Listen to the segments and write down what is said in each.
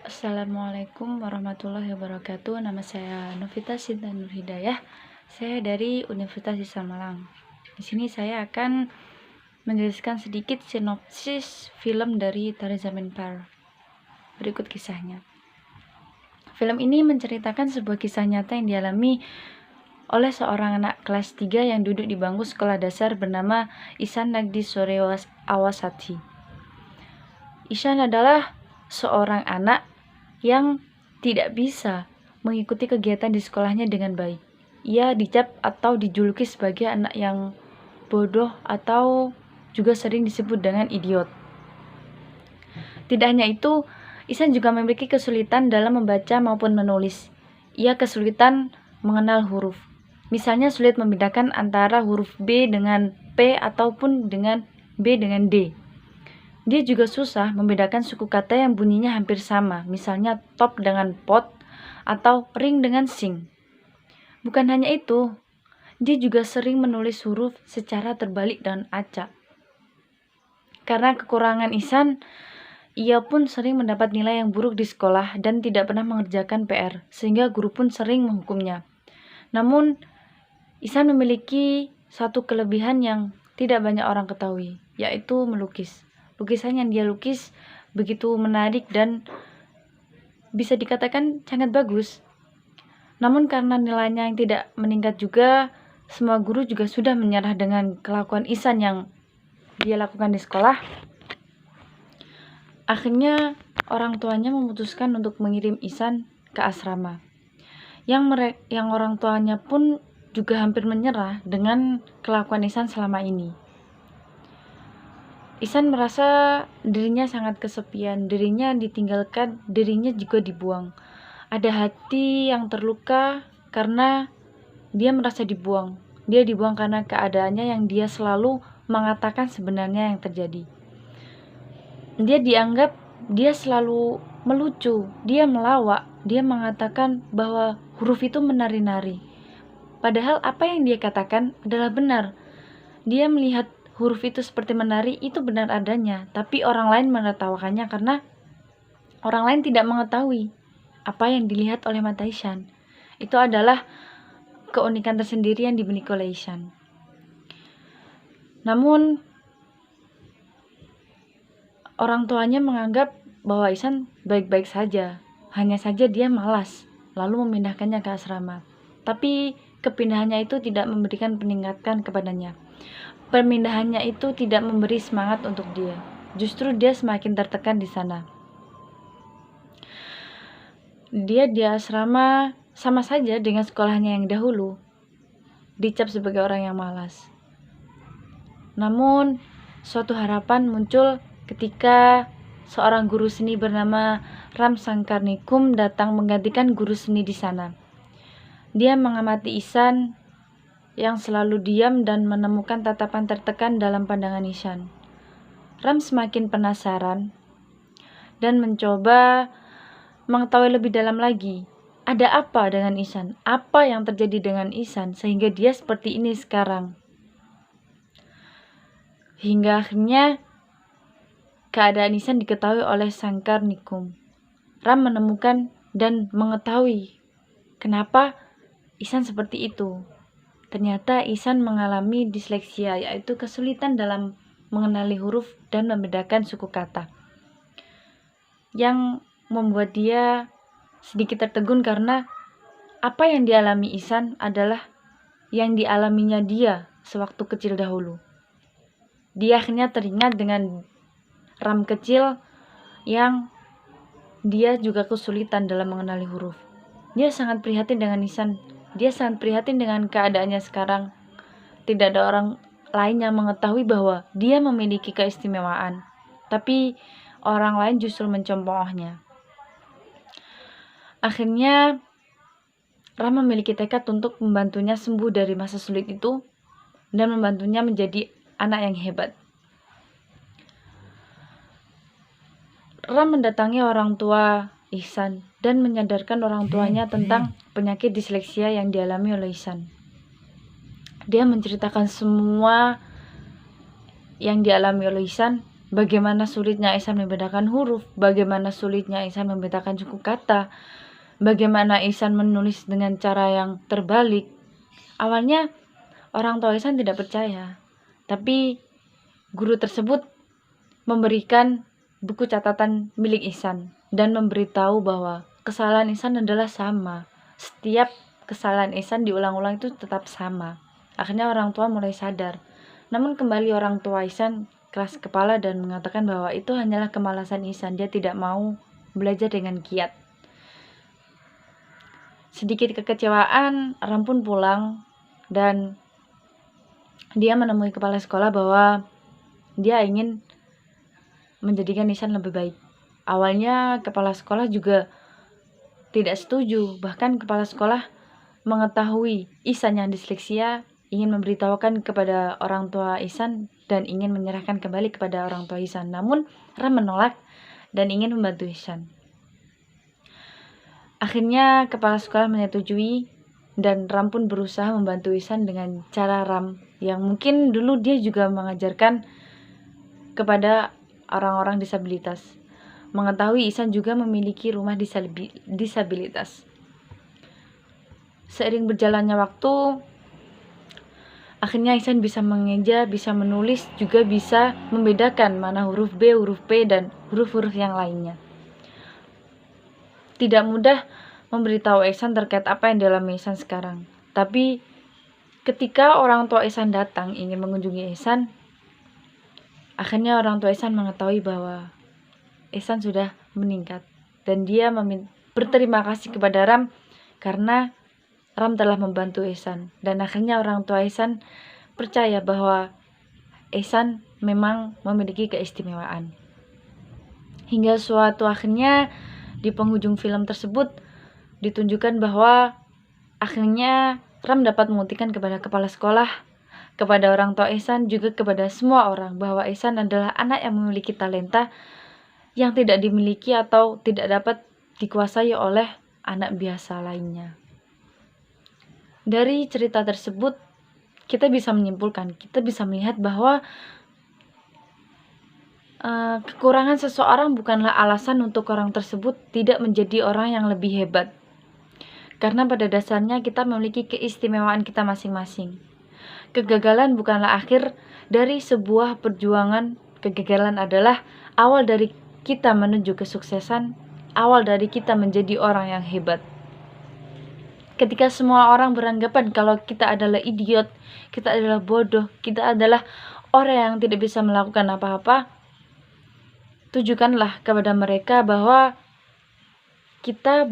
Assalamualaikum warahmatullahi wabarakatuh. Nama saya Novita Sinta Nur Hidayah. Saya dari Universitas Islam Malang. Di sini saya akan menjelaskan sedikit sinopsis film dari Tarzan Zaman Par. Berikut kisahnya. Film ini menceritakan sebuah kisah nyata yang dialami oleh seorang anak kelas 3 yang duduk di bangku sekolah dasar bernama Ihsan Nagdi Sore Awasati. Ihsan adalah seorang anak yang tidak bisa mengikuti kegiatan di sekolahnya dengan baik. Ia dicap atau dijuluki sebagai anak yang bodoh atau juga sering disebut dengan idiot. Tidak hanya itu, Ihsan juga memiliki kesulitan dalam membaca maupun menulis. Ia kesulitan mengenal huruf. Misalnya sulit membedakan antara huruf B dengan P ataupun dengan B dengan D. Dia juga susah membedakan suku kata yang bunyinya hampir sama, misalnya top dengan pot atau ring dengan sing. Bukan hanya itu, dia juga sering menulis huruf secara terbalik dan acak. Karena kekurangan Ihsan, ia pun sering mendapat nilai yang buruk di sekolah dan tidak pernah mengerjakan PR, sehingga guru pun sering menghukumnya. Namun, Ihsan memiliki satu kelebihan yang tidak banyak orang ketahui, yaitu melukis. Lukisan yang dia lukis begitu menarik dan bisa dikatakan sangat bagus. Namun karena nilainya yang tidak meningkat juga, semua guru juga sudah menyerah dengan kelakuan Ihsan yang dia lakukan di sekolah. Akhirnya orang tuanya memutuskan untuk mengirim Ihsan ke asrama. Yang orang tuanya pun juga hampir menyerah dengan kelakuan Ihsan selama ini. Ihsan merasa dirinya sangat kesepian, dirinya ditinggalkan, dirinya juga dibuang. Ada hati yang terluka karena dia merasa dibuang. Dia dibuang karena keadaannya yang dia selalu mengatakan sebenarnya yang terjadi. Dia dianggap dia selalu melucu, dia melawak, dia mengatakan bahwa huruf itu menari-nari. Padahal apa yang dia katakan adalah benar. Dia melihat huruf itu seperti menari, itu benar adanya, tapi orang lain menertawakannya karena orang lain tidak mengetahui apa yang dilihat oleh mata Ihsan. Itu adalah keunikan tersendiri yang dimiliki oleh Ihsan. Namun orang tuanya menganggap bahwa Ihsan baik-baik saja, hanya saja dia malas lalu memindahkannya ke asrama. Tapi kepindahannya itu tidak memberikan peningkatan kepadanya. Pemindahannya itu tidak memberi semangat untuk dia. Justru dia semakin tertekan di sana. Dia di asrama sama saja dengan sekolahnya yang dahulu, dicap sebagai orang yang malas. Namun, suatu harapan muncul ketika seorang guru seni bernama Ram Sangkarnikum datang menggantikan guru seni di sana. Dia mengamati Ihsan yang selalu diam dan menemukan tatapan tertekan dalam pandangan Ihsan. Ram semakin penasaran dan mencoba mengetahui lebih dalam lagi. Ada apa dengan Ihsan? Apa yang terjadi dengan Ihsan sehingga dia seperti ini sekarang? Hingga akhirnya keadaan Ihsan diketahui oleh Sangkarnikum. Ram menemukan dan mengetahui kenapa Ihsan seperti itu. Ternyata Ihsan mengalami disleksia, yaitu kesulitan dalam mengenali huruf dan membedakan suku kata, yang membuat dia sedikit tertegun karena apa yang dialami Ihsan adalah yang dialaminya dia sewaktu kecil dahulu. Dia akhirnya teringat dengan Ram kecil yang dia juga kesulitan dalam mengenali huruf. Dia sangat prihatin dengan Ihsan. Dia sangat prihatin dengan keadaannya sekarang. Tidak ada orang lain yang mengetahui bahwa dia memiliki keistimewaan, tapi orang lain justru mencemoohnya. Akhirnya, Ram memiliki tekad untuk membantunya sembuh dari masa sulit itu dan membantunya menjadi anak yang hebat. Ram mendatangi orang tua Ihsan dan menyadarkan orang tuanya tentang penyakit disleksia yang dialami oleh Ihsan. Dia menceritakan semua yang dialami oleh Ihsan bagaimana sulitnya Ihsan membedakan huruf, bagaimana sulitnya Ihsan membedakan suku kata, bagaimana Ihsan menulis dengan cara yang terbalik. Awalnya orang tua Ihsan tidak percaya, tapi guru tersebut memberikan buku catatan milik Ihsan dan memberitahu bahwa kesalahan Ihsan adalah sama. Setiap kesalahan Ihsan diulang-ulang itu tetap sama. Akhirnya orang tua mulai sadar. Namun kembali orang tua Ihsan keras kepala dan mengatakan bahwa itu hanyalah kemalasan Ihsan. Dia tidak mau belajar dengan giat. Sedikit kekecewaan, Ram pun pulang dan dia menemui kepala sekolah bahwa dia ingin menjadikan Ihsan lebih baik. Awalnya kepala sekolah juga tidak setuju, bahkan kepala sekolah mengetahui Ihsan yang disleksia, ingin memberitahukan kepada orang tua Ihsan dan ingin menyerahkan kembali kepada orang tua Ihsan. Namun Ram menolak dan ingin membantu Ihsan. Akhirnya kepala sekolah menyetujui dan Ram pun berusaha membantu Ihsan dengan cara Ram yang mungkin dulu dia juga mengajarkan kepada orang-orang disabilitas. Mengetahui Ihsan juga memiliki rumah disabilitas. Seiring berjalannya waktu, akhirnya Ihsan bisa mengeja, bisa menulis, juga bisa membedakan mana huruf B, huruf P, dan huruf-huruf yang lainnya. Tidak mudah memberitahu Ihsan terkait apa yang dialami Ihsan sekarang. Tapi ketika orang tua Ihsan datang ingin mengunjungi Ihsan, akhirnya orang tua Ihsan mengetahui bahwa Ihsan sudah meningkat. Dan dia berterima kasih kepada Ram karena Ram telah membantu Ihsan. Dan akhirnya orang tua Ihsan percaya bahwa Ihsan memang memiliki keistimewaan. Hingga suatu akhirnya di penghujung film tersebut ditunjukkan bahwa akhirnya Ram dapat membuktikan kepada kepala sekolah, kepada orang tua Ihsan, juga kepada semua orang bahwa Ihsan adalah anak yang memiliki talenta yang tidak dimiliki atau tidak dapat dikuasai oleh anak biasa lainnya. Dari cerita tersebut kita bisa menyimpulkan, kita bisa melihat bahwa kekurangan seseorang bukanlah alasan untuk orang tersebut tidak menjadi orang yang lebih hebat. Karena pada dasarnya kita memiliki keistimewaan kita masing-masing. Kegagalan bukanlah akhir dari sebuah perjuangan. Kegagalan adalah awal dari kita menuju kesuksesan, awal dari kita menjadi orang yang hebat. Ketika semua orang beranggapan kalau kita adalah idiot, kita adalah bodoh, kita adalah orang yang tidak bisa melakukan apa-apa, tunjukkanlah kepada mereka bahwa kita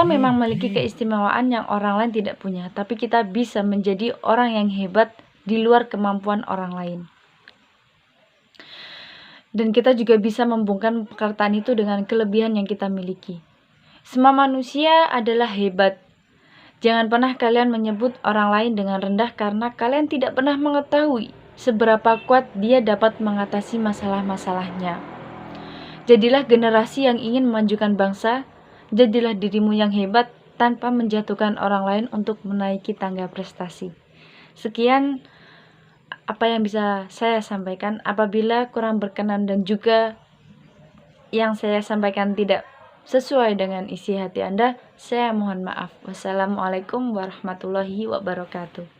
memang memiliki keistimewaan yang orang lain tidak punya, tapi kita bisa menjadi orang yang hebat di luar kemampuan orang lain. Dan kita juga bisa membungkam perkataan itu dengan kelebihan yang kita miliki. Semua manusia adalah hebat. Jangan pernah kalian menyebut orang lain dengan rendah karena kalian tidak pernah mengetahui seberapa kuat dia dapat mengatasi masalah-masalahnya. Jadilah generasi yang ingin memajukan bangsa, jadilah dirimu yang hebat tanpa menjatuhkan orang lain untuk menaiki tangga prestasi. Sekian apa yang bisa saya sampaikan. Apabila kurang berkenan dan juga yang saya sampaikan tidak sesuai dengan isi hati Anda, saya mohon maaf. Wassalamualaikum warahmatullahi wabarakatuh.